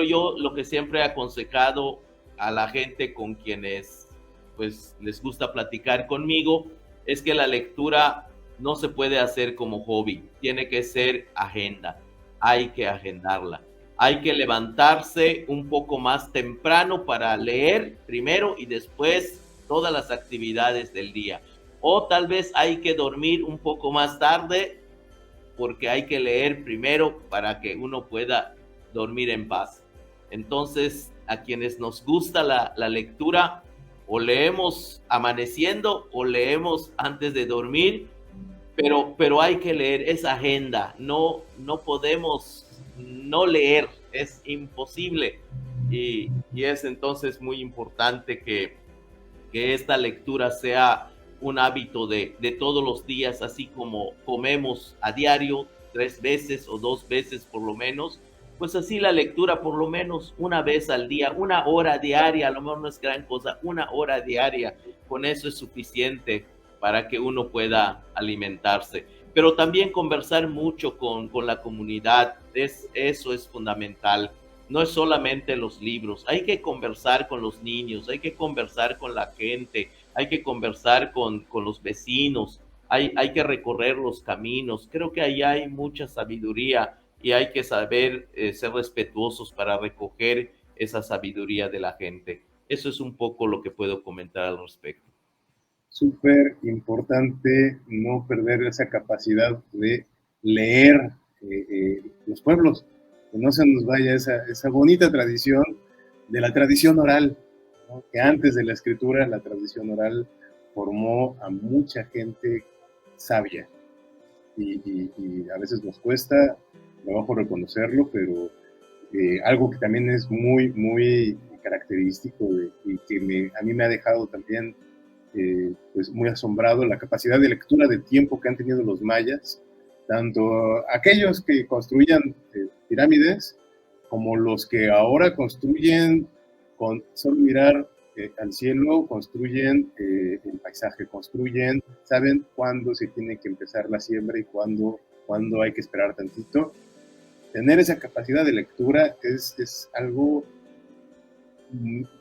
B: yo lo que siempre he aconsejado a la gente con quienes pues les gusta platicar conmigo es que la lectura no se puede hacer como hobby, tiene que ser agenda, hay que agendarla. Hay que levantarse un poco más temprano para leer primero y después todas las actividades del día. O tal vez hay que dormir un poco más tarde porque hay que leer primero para que uno pueda dormir en paz. Entonces, a quienes nos gusta la lectura, o leemos amaneciendo o leemos antes de dormir, pero hay que leer esa agenda. No podemos no leer, es imposible. Y es entonces muy importante que esta lectura sea un hábito de todos los días, así como comemos a diario 3 veces o 2 veces por lo menos, pues así la lectura por lo menos una vez al día, 1 hora diaria, a lo mejor no es gran cosa, 1 hora diaria, con eso es suficiente para que uno pueda alimentarse. Pero también conversar mucho con la comunidad, eso es fundamental. No es solamente los libros, hay que conversar con los niños, hay que conversar con la gente, hay que conversar con los vecinos, hay que recorrer los caminos. Creo que ahí hay mucha sabiduría y hay que saber ser respetuosos para recoger esa sabiduría de la gente. Eso es un poco lo que puedo comentar al respecto.
A: Súper importante no perder esa capacidad de leer los pueblos, que no se nos vaya esa bonita tradición de la tradición oral, ¿no? Que antes de la escritura, la tradición oral formó a mucha gente sabia, y a veces nos cuesta trabajo reconocerlo, pero algo que también es muy característico y que a mí me ha dejado también pues muy asombrado, la capacidad de lectura de tiempo que han tenido los mayas, tanto aquellos que construían pirámides como los que ahora construyen con solo mirar al cielo, construyen el paisaje, construyen, saben cuándo se tiene que empezar la siembra y cuándo hay que esperar tantito. Tener esa capacidad de lectura es algo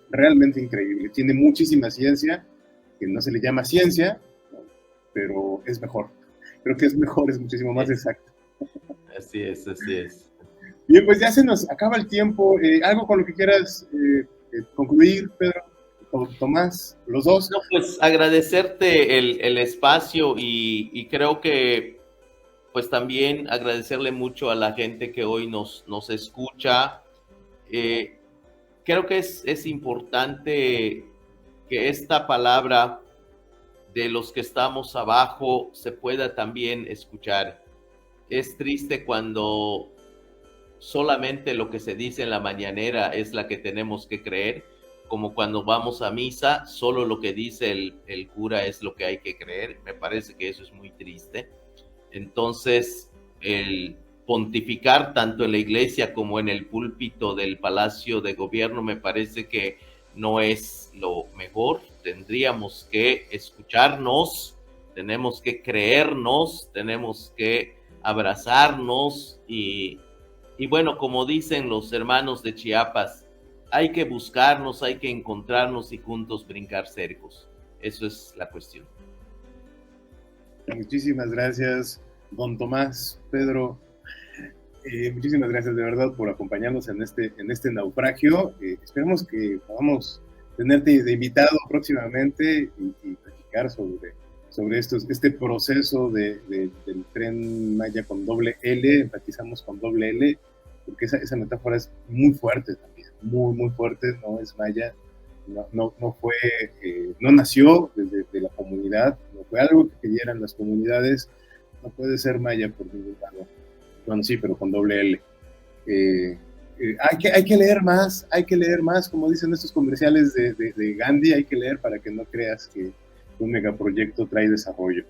A: realmente increíble. Tiene muchísima ciencia, que no se le llama ciencia, ¿no? Pero es mejor. Creo que es mejor, es muchísimo más exacto.
B: Así es, así es.
A: Bien, pues ya se nos acaba el tiempo. ¿Algo con lo que quieras concluir, Pedro o Tomás, los dos?
B: No, pues agradecerte el espacio y creo que pues también agradecerle mucho a la gente que hoy nos escucha. Creo que es importante que esta palabra de los que estamos abajo se pueda también escuchar. Es triste cuando solamente lo que se dice en la mañanera es la que tenemos que creer, como cuando vamos a misa, solo lo que dice el cura es lo que hay que creer. Me parece que eso es muy triste. Entonces, el pontificar tanto en la iglesia como en el púlpito del Palacio de Gobierno me parece que no es lo mejor. Tendríamos que escucharnos, tenemos que creernos, tenemos que abrazarnos y bueno, como dicen los hermanos de Chiapas, hay que buscarnos, hay que encontrarnos y juntos brincar cercos. Eso es la cuestión.
A: Muchísimas gracias, don Tomás, Pedro. Muchísimas gracias de verdad por acompañarnos en este naufragio. Esperemos que podamos tenerte de invitado próximamente y platicar sobre este proceso del Tren Maya con doble L. Enfatizamos con doble L, porque esa metáfora es muy fuerte también, muy, muy fuerte. No es maya, no nació desde la comunidad, no fue algo que pidieran las comunidades, no puede ser maya por ningún lado. Bueno, sí, pero con doble L. Hay que leer más, como dicen estos comerciales de Gandhi, hay que leer para que no creas que un megaproyecto trae desarrollo.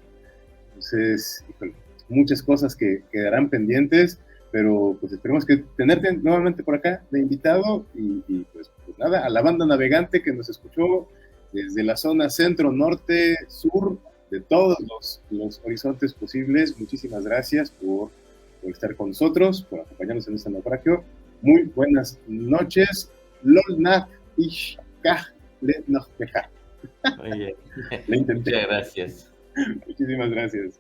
A: Entonces, híjole, muchas cosas que quedarán pendientes, pero pues esperemos que tenerte nuevamente por acá de invitado y pues nada, a la banda navegante que nos escuchó desde la zona centro, norte, sur, de todos los horizontes posibles. Muchísimas gracias por estar con nosotros, por acompañarnos en este naufragio. Muy buenas noches. Lolnak Ishkah Le Nojteja.
B: Oye,
A: Le intenté.
B: muchas gracias.
A: Muchísimas gracias.